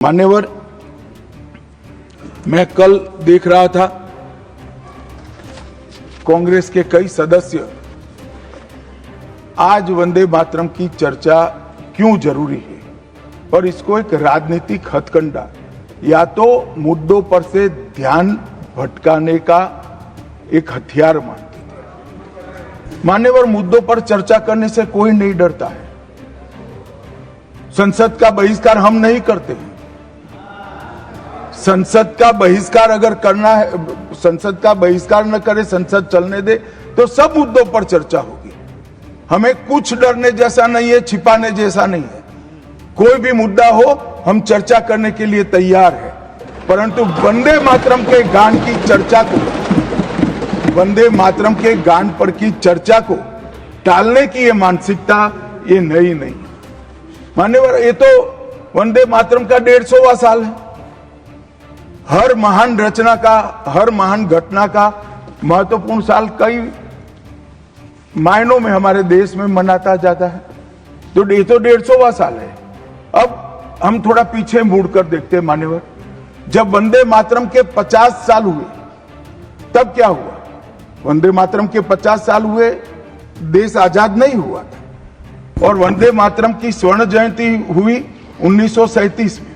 मान्यवर, मैं कल देख रहा था कांग्रेस के कई सदस्य आज वंदे मातरम की चर्चा क्यों जरूरी है और इसको एक राजनीतिक हथकंडा या तो मुद्दों पर से ध्यान भटकाने का एक हथियार मानते थे। मान्यवर, मुद्दों पर चर्चा करने से कोई नहीं डरता है। संसद का बहिष्कार हम नहीं करते हैं। संसद का बहिष्कार अगर करना है, संसद का बहिष्कार न करे, संसद चलने दे तो सब मुद्दों पर चर्चा होगी। हमें कुछ डरने जैसा नहीं है, छिपाने जैसा नहीं है। कोई भी मुद्दा हो हम चर्चा करने के लिए तैयार है, परंतु वंदे मातरम के गान की चर्चा को, वंदे मातरम के गान पर की चर्चा को टालने की ये मानसिकता ये नई नहीं। मान्यवर, ये तो वंदे मातरम का 150वां साल है। हर महान रचना का, हर महान घटना का महत्वपूर्ण साल कई मायनों में हमारे देश में मनाता जाता है। तो ये तो 150वां साल है। अब हम थोड़ा पीछे मुड़कर देखते हैं मान्यवर, जब वंदे मातरम के 50 साल हुए तब क्या हुआ? वंदे मातरम के 50 साल हुए, देश आजाद नहीं हुआ था और वंदे मातरम की स्वर्ण जयंती हुई 1937 में।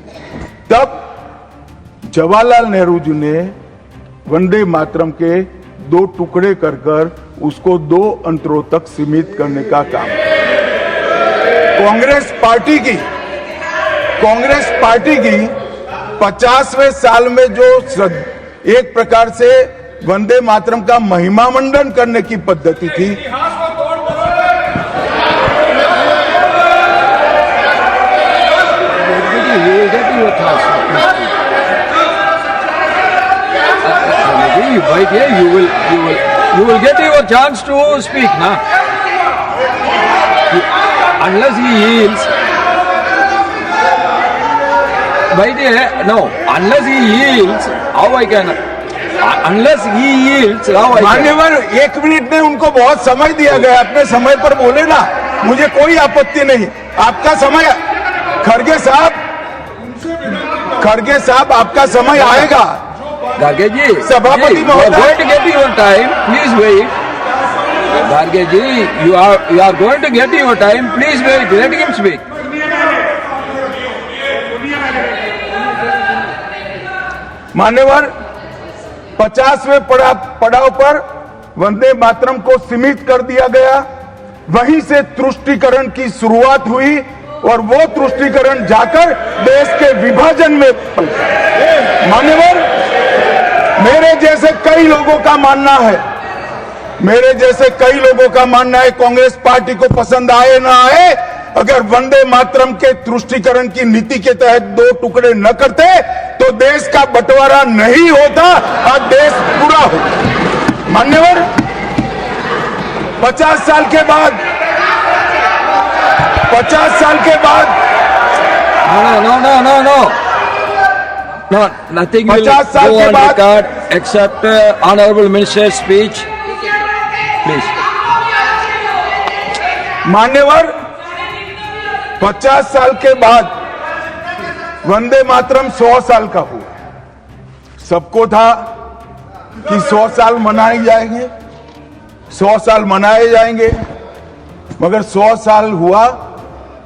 तब जवाहरलाल नेहरू जी ने वंदे मातरम के 2 टुकड़े कर उसको 2 अंतरों तक सीमित करने का काम। कांग्रेस पार्टी की 50वें साल में जो एक प्रकार से वंदे मातरम का महिमा मंडन करने की पद्धति थी, Right here, you will get your chance to speak, na? Unless he yields, right here, no. Unless he yields, how I can? Unless he yields, how I can? मान्यवर, 1 मिनट में उनको बहुत समय दिया गया, अपने समय पर बोले ना, मुझे कोई आपत्ति नहीं। आपका समय, खड़गे साहब आपका समय आएगा। Garge ji, सभापति you are going to get your time. Please wait. Garge ji, you are going to get your time. Please wait. Let him speak. मान्यवर, 50वें पड़ाव पर वंदे मातरम को सीमित कर दिया गया। वहीं से तुष्टीकरण की शुरुआत हुई और वो तुष्टीकरण जाकर देश के विभाजन में पलटा। मान्यवर, मेरे जैसे कई लोगों का मानना है, कांग्रेस पार्टी को पसंद आए ना आए, अगर वंदे मातरम के तुष्टीकरण की नीति के तहत 2 टुकड़े न करते तो देश का बंटवारा नहीं होता और देश पूरा होता। मान्यवर, 50 साल के बाद No, nothing will go on record except Honorable Minister's speech. Please. मान्यवर, 50 साल के बाद वंदे मातरम 100 साल का हुआ। सबको था कि 100 साल मनाए जाएंगे, 100 साल मनाए जाएंगे, मगर 100 साल हुआ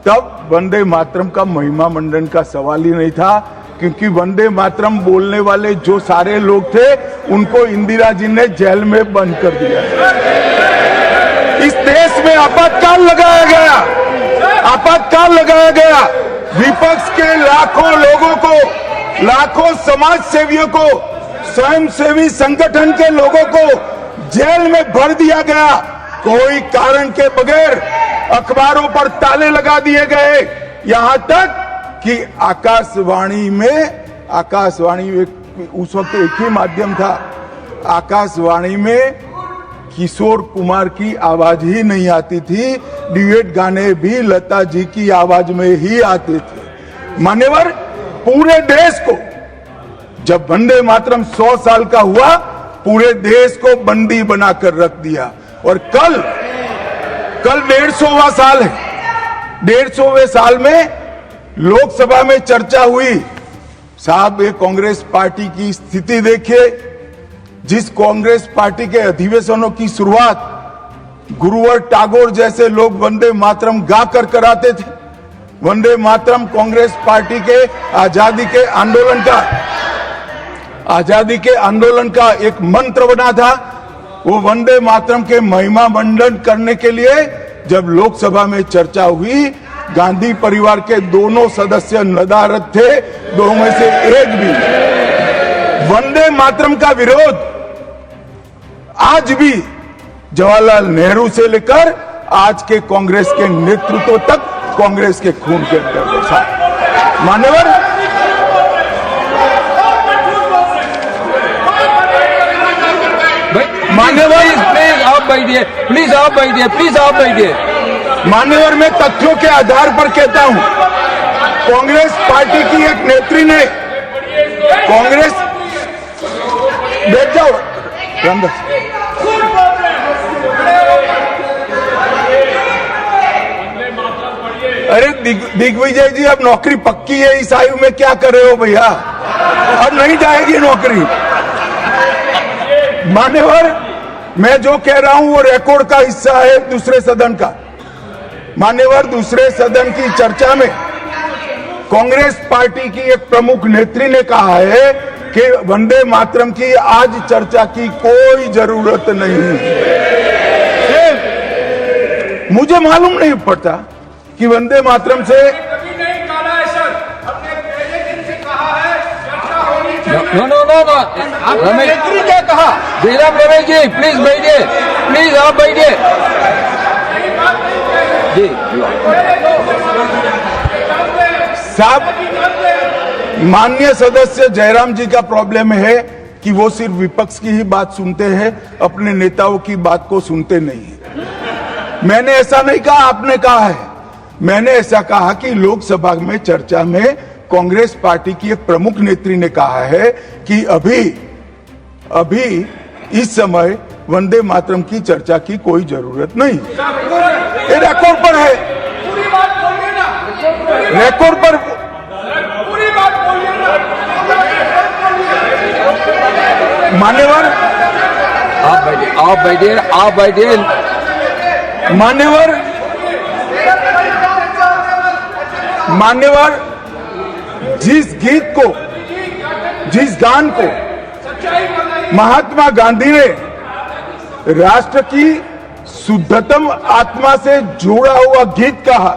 तब वंदे मातरम का महिमा मंडन का सवाल ही नहीं था, क्योंकि वंदे मातरम बोलने वाले जो सारे लोग थे उनको इंदिरा जी ने जेल में बंद कर दिया। इस देश में आपातकाल लगाया गया। विपक्ष के लाखों लोगों को, लाखों समाज सेवियों को, स्वयंसेवी संगठन के लोगों को जेल में भर दिया गया। कोई कारण के बगैर अखबारों पर ताले लगा दिए गए। यहां तक कि आकाशवाणी में उस वक्त एक ही माध्यम था, आकाशवाणी में किशोर कुमार की आवाज ही नहीं आती थी। ड्यूएट गाने भी लता जी की आवाज में ही आते थे। मान्यवर, पूरे देश को, जब वंदे मातरम 100 साल का हुआ, पूरे देश को बंदी बनाकर रख दिया। और कल 150वां साल है। 150वें साल में लोकसभा में चर्चा हुई साहब, ये कांग्रेस पार्टी की स्थिति देखिए। जिस कांग्रेस पार्टी के अधिवेशनों की शुरुआत गुरुवर टैगोर जैसे लोग वंदे मातरम गा कर कराते थे। वंदे मातरम कांग्रेस पार्टी के आजादी के आंदोलन का एक मंत्र बना था। वो वंदे मातरम के महिमा मंडन करने के लिए जब लोकसभा में चर्चा हुई, गांधी परिवार के दोनों सदस्य नदारद थे, दो में से एक भी। वंदे मातरम का विरोध आज भी जवाहरलाल नेहरू से लेकर आज के कांग्रेस के नेतृत्व तक कांग्रेस के खून के अंदर बसा। मान्यवर, प्लीज आप बैठिए, प्लीज आप बैठिए। मान्यवर, मैं तथ्यों के आधार पर कहता हूं, कांग्रेस पार्टी की एक नेत्री ने कांग्रेस बैठ जाओ रामदास। अरे दिग्विजय जी, अब नौकरी पक्की है इस आयु में, क्या कर रहे हो भैया? अब नहीं जाएगी नौकरी। मान्यवर, मैं जो कह रहा हूं वो रिकॉर्ड का हिस्सा है दूसरे सदन का। मान्यवर, दूसरे सदन की चर्चा में कांग्रेस पार्टी की एक प्रमुख नेत्री ने कहा है कि वंदे मातरम की आज चर्चा की कोई जरूरत नहीं। मुझे मालूम नहीं पड़ता कि वंदे मातरम से रमेश जी क्या कहा? जयराम रमेश जी प्लीज बैठिए, प्लीज आप बैठिए जी। साहब, माननीय सदस्य जयराम जी का प्रॉब्लम है कि वो सिर्फ विपक्ष की ही बात सुनते हैं, अपने नेताओं की बात को सुनते नहीं है। मैंने ऐसा नहीं कहा, आपने कहा है। मैंने ऐसा कहा कि लोकसभा में चर्चा में कांग्रेस पार्टी की एक प्रमुख नेत्री ने कहा है कि अभी इस समय वंदे मातरम की चर्चा की कोई जरूरत नहीं। ये रिकॉर्ड पर है, रिकॉर्ड पर। मान्यवर, आप बैठिए। मान्यवर, जिस गीत को, जिस गान को महात्मा गांधी ने राष्ट्र की शुद्धतम आत्मा से जुड़ा हुआ गीत कहा,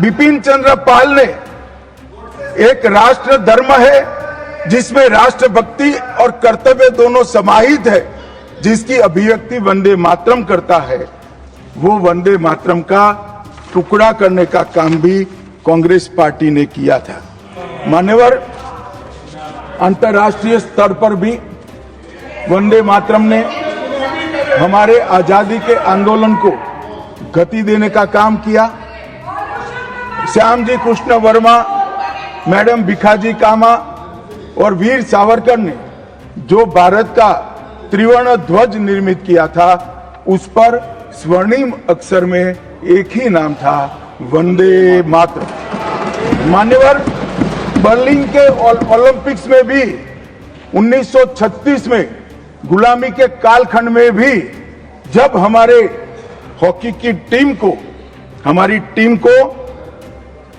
बिपिन चंद्र पाल ने एक राष्ट्र धर्म है जिसमें राष्ट्रभक्ति और कर्तव्य दोनों समाहित है, जिसकी अभिव्यक्ति वंदे मातरम करता है, वो वंदे मातरम का टुकड़ा करने का काम भी कांग्रेस पार्टी ने किया था। मान्यवर, अंतर्राष्ट्रीय स्तर पर भी वंदे मातरम ने हमारे आजादी के आंदोलन को गति देने का काम किया। श्याम जी कृष्ण वर्मा, मैडम भिखाजी कामा और वीर सावरकर ने जो भारत का त्रिवर्ण ध्वज निर्मित किया था, उस पर स्वर्णिम अक्षर में एक ही नाम था, वंदे मातरम। मान्यवर, बर्लिन के ओलंपिक्स में भी 1936 में गुलामी के कालखंड में भी जब हमारे हॉकी की हमारी टीम को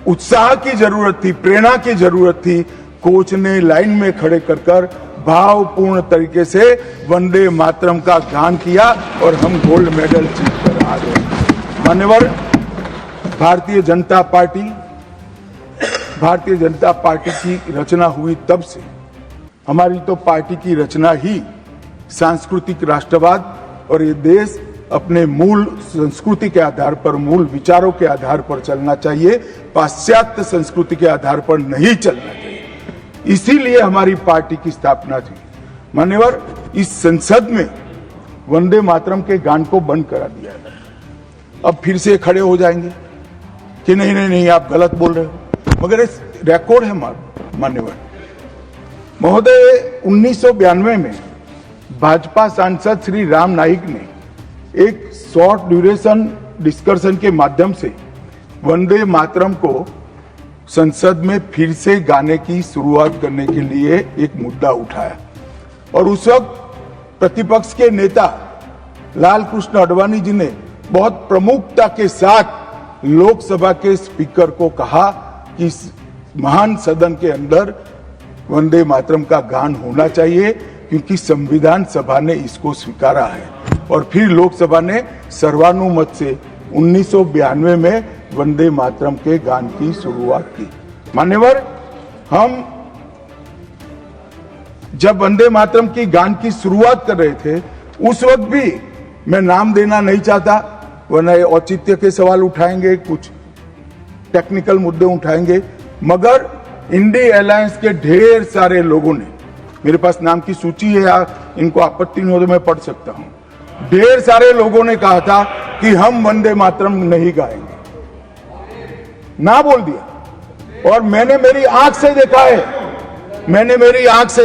उत्साह की जरूरत थी, प्रेरणा की जरूरत थी, कोच ने लाइन में खड़े कर भावपूर्ण तरीके से वंदे मातरम का गान किया और हम गोल्ड मेडल जीतकर आ गए। मान्यवर, भारतीय जनता पार्टी की रचना हुई तब से हमारी तो पार्टी की रचना ही सांस्कृतिक राष्ट्रवाद और ये देश अपने मूल संस्कृति के आधार पर, मूल विचारों के आधार पर चलना चाहिए, पाश्चात्य संस्कृति के आधार पर नहीं चलना चाहिए। इसीलिए हमारी पार्टी की स्थापना थी। मान्यवर, इस संसद में वंदे मातरम के गान को बंद करा दिया है। अब फिर से खड़े हो जाएंगे कि नहीं आप गलत बोल रहे हो, मगर इस रिकॉर्ड है मान्यवर महोदय। 1992 में भाजपा सांसद श्री राम नाईक ने एक शॉर्ट ड्यूरेशन डिस्कशन के माध्यम से वंदे मातरम को संसद में फिर से गाने की शुरुआत करने के लिए एक मुद्दा उठाया और उस वक्त प्रतिपक्ष के नेता लाल कृष्ण आडवाणी जी ने बहुत प्रमुखता के साथ लोकसभा के स्पीकर को कहा कि इस महान सदन के अंदर वंदे मातरम का गान होना चाहिए क्योंकि संविधान सभा ने इसको स्वीकारा है। और फिर लोकसभा ने सर्वानुमत से 1992 में वंदे मातरम के गान की शुरुआत की। मान्यवर, हम जब वंदे मातरम की गान की शुरुआत कर रहे थे उस वक्त भी, मैं नाम देना नहीं चाहता वरना औचित्य के सवाल उठाएंगे, कुछ टेक्निकल मुद्दे उठाएंगे, मगर इंडी अलायंस के ढेर सारे लोगों ने, मेरे पास नाम की सूची है, इनको आपत्ति नहीं हो तो मैं पढ़ सकता हूं, ढेर सारे लोगों ने कहा था कि हम वंदे मातरम नहीं गाएंगे, ना बोल दिया। और मैंने मेरी आंख से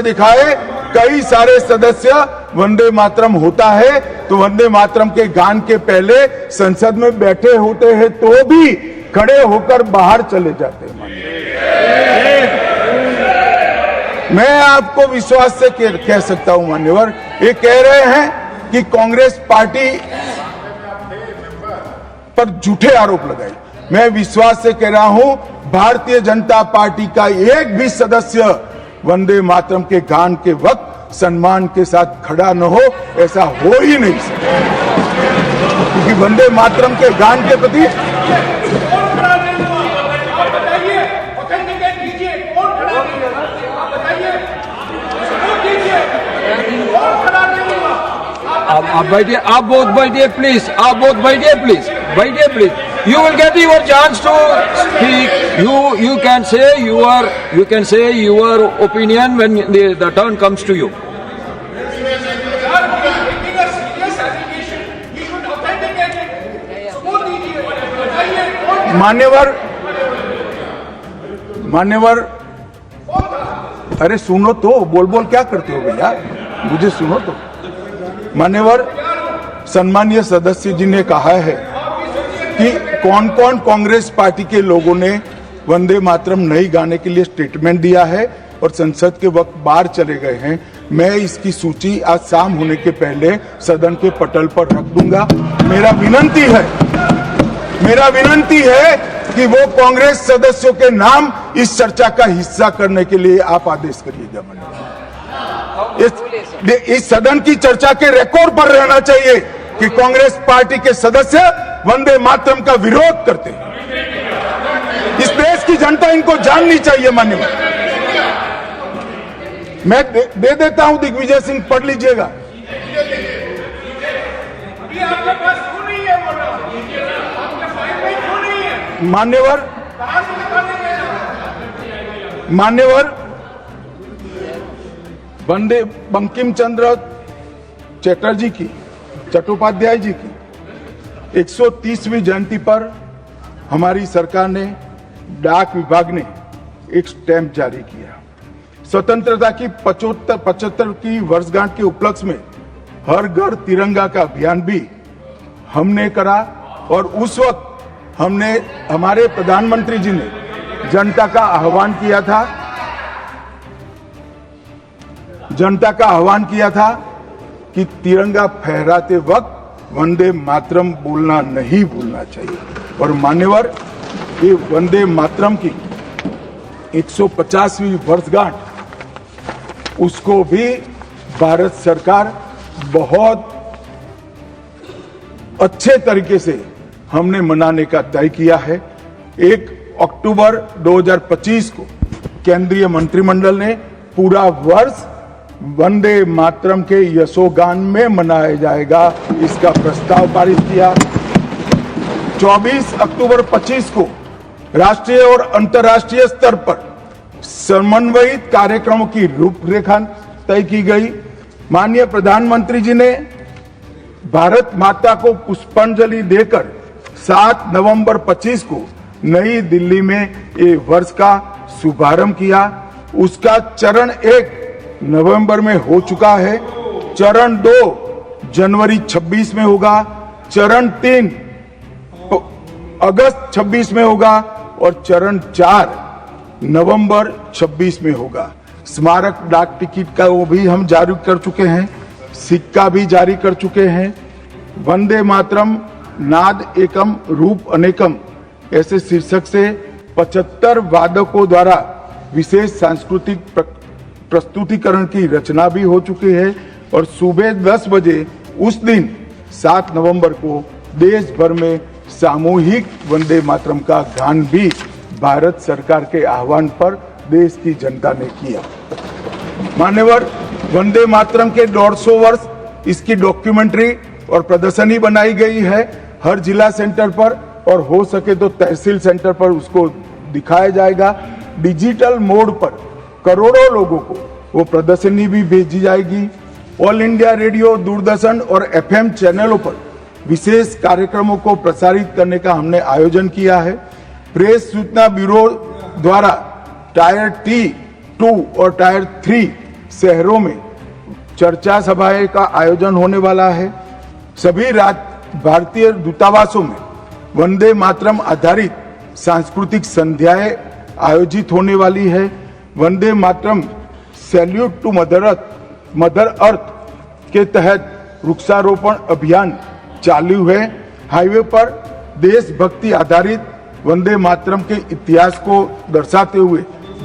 देखा है, कई सारे सदस्य वंदे मातरम होता है तो वंदे मातरम के गान के पहले संसद में बैठे होते हैं तो भी खड़े होकर बाहर चले जाते हैं। मैं आपको विश्वास से कह सकता हूं मान्यवर, ये कह रहे हैं कि कांग्रेस पार्टी पर झूठे आरोप लगाए। मैं विश्वास से कह रहा हूं, भारतीय जनता पार्टी का एक भी सदस्य वंदे मातरम के गान के वक्त सम्मान के साथ खड़ा न हो, ऐसा हो ही नहीं सकता, क्योंकि वंदे मातरम के गान के प्रति आप बैठिए, आप बोथ बैठिए प्लीज, आप बोथ बैठिए प्लीज, बैठिए please. You will get your chance to speak. You can say your opinion when the turn comes to you. मान्यवर, अरे सुनो तो, बोल क्या करते हो भैया, मुझे सुनो तो। मान्यवर, सम्मानीय सदस्य जी ने कहा है कि कौन कौन कांग्रेस पार्टी के लोगों ने वंदे मातरम नहीं गाने के लिए स्टेटमेंट दिया है और संसद के वक्त बाहर चले गए हैं। मैं इसकी सूची आज शाम होने के पहले सदन के पटल पर रख दूंगा। मेरा विनंती है कि वो कांग्रेस सदस्यों के नाम इस चर्चा का हिस्सा करने के लिए आप आदेश करिएगा। इस सदन की चर्चा के रिकॉर्ड पर रहना चाहिए कि कांग्रेस पार्टी के सदस्य वंदे मातरम का विरोध करते हैं। इस देश की जनता इनको जाननी चाहिए। मान्यवर, मैं दे देता हूं, दिग्विजय सिंह पढ़ लीजिएगा। मान्यवर, वंदे बंकिम चंद्र चट्टोपाध्याय जी की 130वीं जयंती पर हमारी सरकार ने, डाक विभाग ने एक स्टैंप जारी किया। स्वतंत्रता की 75 की वर्षगांठ के उपलक्ष्य में हर घर तिरंगा का अभियान भी हमने करा और उस वक्त हमारे प्रधानमंत्री जी ने जनता का आह्वान किया था कि तिरंगा फहराते वक्त वंदे मातरम बोलना नहीं भूलना चाहिए। और मान्यवर, ये वंदे मातरम की 150वीं वर्षगांठ, उसको भी भारत सरकार बहुत अच्छे तरीके से हमने मनाने का तय किया है। 1 अक्टूबर 2025 को केंद्रीय मंत्रिमंडल ने पूरा वर्ष वंदे मातरम के यशोगान में मनाया जाएगा, इसका प्रस्ताव पारित किया। 24 अक्टूबर 25 को राष्ट्रीय और अंतर्राष्ट्रीय स्तर पर समन्वयित कार्यक्रमों की रूपरेखा तय की गई। माननीय प्रधानमंत्री जी ने भारत माता को पुष्पांजलि देकर 7 नवंबर 25 को नई दिल्ली में ये वर्ष का शुभारंभ किया। उसका चरण 1 नवंबर में हो चुका है, चरण 2 जनवरी 26 में होगा, चरण 3 अगस्त 26 में होगा और चरण 4 नवंबर 26 में होगा। स्मारक डाक टिकट का वो भी हम जारी कर चुके हैं, सिक्का भी जारी कर चुके हैं। वंदे मातरम नाद एकम रूप अनेकम ऐसे शीर्षक से 75 वादकों द्वारा विशेष सांस्कृतिक प्रस्तुतिकरण की रचना भी हो चुकी है और सुबह 10 बजे उस दिन 7 नवंबर को देश भर में सामूहिक वंदे मातरम का गान भी भारत सरकार के आह्वान पर देश की जनता ने किया। मान्यवर, वंदे मातरम के 150 वर्ष इसकी डॉक्यूमेंट्री और प्रदर्शनी बनाई गई है हर जिला सेंटर पर, और हो सके तो तहसील सेंटर पर उसको दिखाया जाएगा। डिजिटल मोड पर करोड़ों लोगों को वो प्रदर्शनी भी भेजी जाएगी। ऑल इंडिया रेडियो, दूरदर्शन और FM चैनलों पर विशेष कार्यक्रमों को प्रसारित करने का हमने आयोजन किया है। प्रेस सूचना ब्यूरो द्वारा टायर T2 और टायर 3 शहरों में चर्चा सभाएं का आयोजन होने वाला है। सभी भारतीय दूतावासों में वंदे मातरम आधारित सांस्कृतिक संध्याएं आयोजित होने वाली है। Vande Mataram salute to mother earth के तहत वृक्षारोपण अभियान चालू है। हाईवे पर देशभक्ति आधारित वंदे मातरम के इतिहास को दर्शाते हुए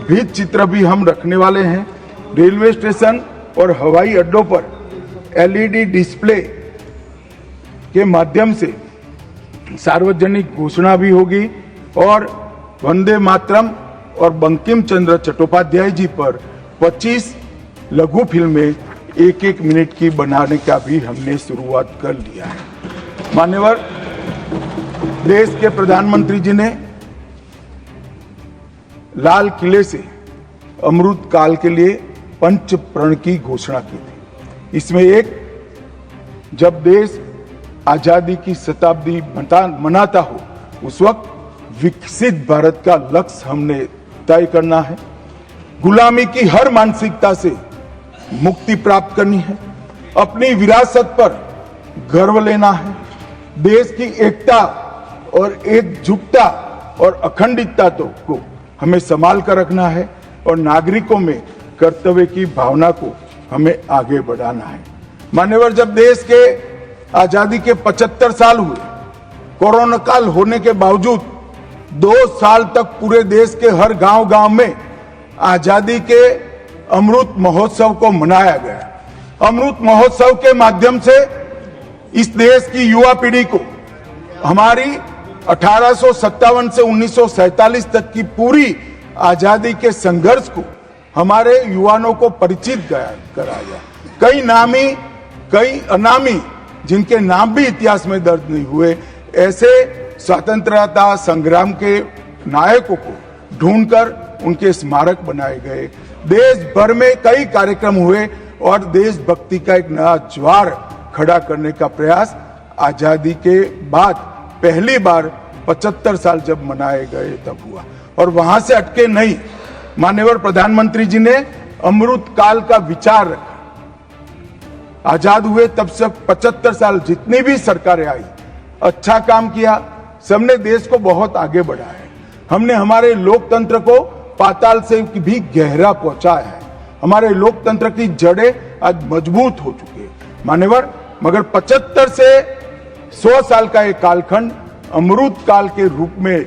भित्ति चित्र भी हम रखने वाले हैं। रेलवे स्टेशन और हवाई अड्डों पर LED डिस्प्ले के माध्यम से सार्वजनिक घोषणा भी होगी और वंदे मातरम और बंकिम चंद्र चट्टोपाध्याय जी पर 25 लघु फिल्में 1-1 मिनट की बनाने का भी हमने शुरुआत कर लिया है। मान्यवर, देश के प्रधानमंत्री जी ने लाल किले से अमृत काल के लिए पंच प्रण की घोषणा की थी। इसमें एक, जब देश आजादी की शताब्दी मनाता हो उस वक्त विकसित भारत का लक्ष्य हमने तय करना है। गुलामी की हर मानसिकता से मुक्ति प्राप्त करनी है। अपनी विरासत पर गर्व लेना है। देश की एकता और एकजुटता और अखंडितता को हमें संभाल कर रखना है और नागरिकों में कर्तव्य की भावना को हमें आगे बढ़ाना है। मान्यवर, जब देश के आजादी के 75 साल हुए, कोरोना काल होने के बावजूद 2 साल तक पूरे देश के हर गांव में आजादी के अमृत महोत्सव को मनाया गया। अमृत महोत्सव के माध्यम से इस देश की युवा पीढ़ी को हमारी 1857 से 1947 तक की पूरी आजादी के संघर्ष को हमारे युवाओं को परिचित कराया। कई नामी, कई अनामी, जिनके नाम भी इतिहास में दर्ज नहीं हुए, ऐसे स्वतंत्रता संग्राम के नायकों को ढूंढकर उनके स्मारक बनाए गए। देश भर में कई कार्यक्रम हुए और देशभक्ति का एक नया ज्वार खड़ा करने का प्रयास आजादी के बाद पहली बार 75 साल जब मनाए गए तब हुआ। और वहां से अटके नहीं, माननीय प्रधानमंत्री जी ने अमृत काल का विचार रखा। आजाद हुए तब से 75 साल जितनी भी सरकारें आई, अच्छा काम किया, सबने देश को बहुत आगे बढ़ाया है। हमने हमारे लोकतंत्र को पाताल से भी गहरा पहुंचाया है। हमारे लोकतंत्र की जड़ें आज मजबूत हो चुकी है मान्यवर। मगर 75 से 100 साल का एक कालखंड अमृत काल के रूप में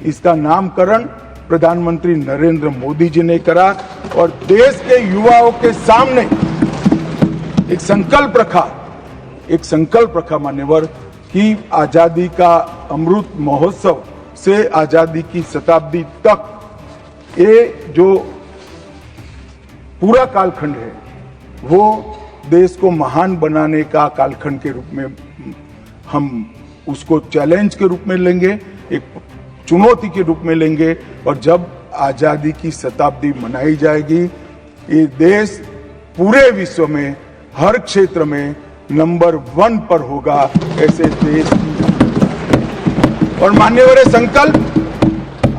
इसका नामकरण प्रधानमंत्री नरेंद्र मोदी जी ने करा और देश के युवाओं के सामने एक संकल्प रखा मान्यवर कि आजादी का अमृत महोत्सव से आजादी की शताब्दी तक ये जो पूरा कालखंड है वो देश को महान बनाने का कालखंड के रूप में हम उसको चैलेंज के रूप में लेंगे, एक चुनौती के रूप में लेंगे। और जब आजादी की शताब्दी मनाई जाएगी, ये देश पूरे विश्व में हर क्षेत्र में नंबर 1 पर होगा ऐसे देश की। और मान्यवर संकल्प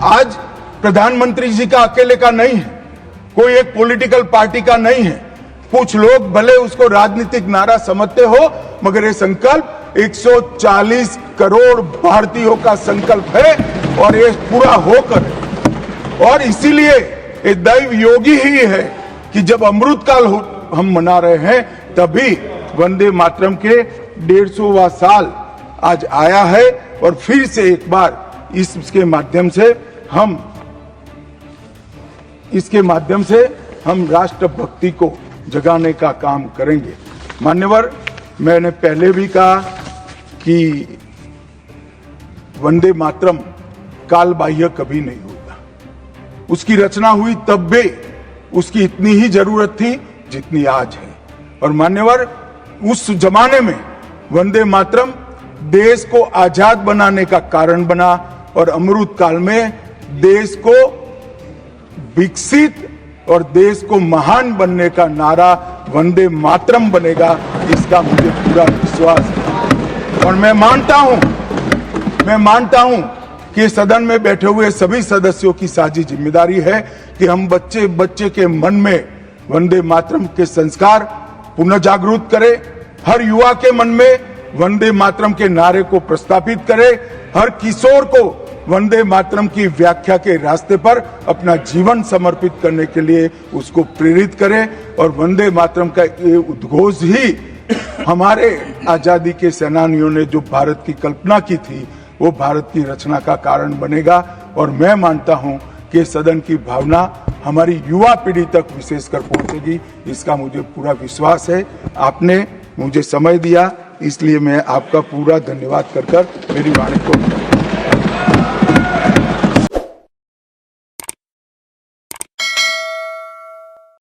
आज प्रधानमंत्री जी का अकेले का नहीं है, कोई एक पॉलिटिकल पार्टी का नहीं है। कुछ लोग भले उसको राजनीतिक नारा समझते हो, मगर ये संकल्प 140 करोड़ भारतीयों का संकल्प है और ये पूरा होकर और इसीलिए ये दैव योगी ही है कि जब अमृतकाल हम मना रहे हैं तभी वंदे मातरम के 150वां साल आज आया है और फिर से एक बार इसके माध्यम से हम राष्ट्रभक्ति को जगाने का काम करेंगे। मान्यवर, मैंने पहले भी कहा कि वंदे मातरम काल बाह्य कभी नहीं होगा। उसकी रचना हुई तब भी उसकी इतनी ही जरूरत थी जितनी आज है। और मान्यवर, उस जमाने में वंदे मातरम देश को आजाद बनाने का कारण बना और अमृत काल में देश को विकसित और देश को महान बनने का नारा वंदे मातरम बनेगा, इसका मुझे पूरा विश्वास है। और मैं मानता हूं कि सदन में बैठे हुए सभी सदस्यों की साझी जिम्मेदारी है कि हम बच्चे बच्चे के मन में वंदे मातरम के संस्कार पुनः जागृत करें, हर युवा के मन में वंदे मातरम के नारे को प्रस्तावित करें, हर किशोर को वंदे मातरम की व्याख्या के रास्ते पर अपना जीवन समर्पित करने के लिए उसको प्रेरित करें। और वंदे मातरम का ये उद्घोष ही हमारे आजादी के सेनानियों ने जो भारत की कल्पना की थी वो भारत की रचना का कारण बनेगा। और मैं मानता हूं कि सदन की भावना हमारी युवा पीढ़ी तक विशेषकर पहुंचेगी, इसका मुझे पूरा विश्वास है। आपने मुझे समय दिया, इसलिए मैं आपका पूरा धन्यवाद कर मेरी वाणी को